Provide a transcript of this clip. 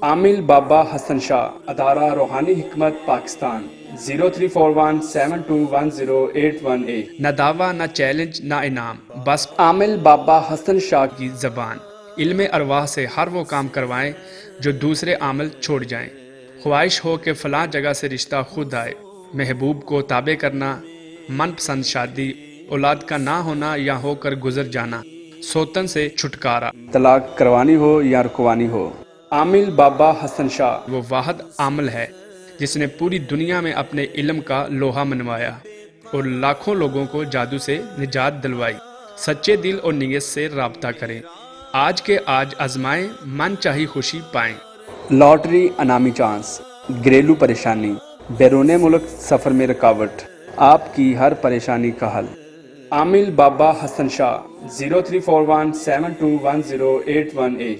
عامل بابا حسن شاہ، ادارہ روحانی حکمت پاکستان، 0341721081A۔ نہ دعویٰ نہ چیلنج نہ انعام، بس عامل بابا حسن شاہ کی زبان، علم ارواح سے ہر وہ کام کروائیں جو دوسرے عامل چھوڑ جائیں۔ خواہش ہو کہ فلاں جگہ سے رشتہ خود آئے، محبوب کو تابع کرنا، من پسند شادی، اولاد کا نہ ہونا یا ہو کر گزر جانا، سوتن سے چھٹکارا، طلاق کروانی ہو یا رکوانی ہو۔ عامل بابا حسن شاہ وہ واحد عامل ہے جس نے پوری دنیا میں اپنے علم کا لوہا منوایا اور لاکھوں لوگوں کو جادو سے نجات دلوائی۔ سچے دل اور نیت سے رابطہ کریں، آج کے آج آزمائیں، من چاہی خوشی پائیں۔ لاٹری، انعامی چانس، گھریلو پریشانی، بیرون ملک سفر میں رکاوٹ، آپ کی ہر پریشانی کا حل۔ عامل بابا حسن شاہ، 0341721081A۔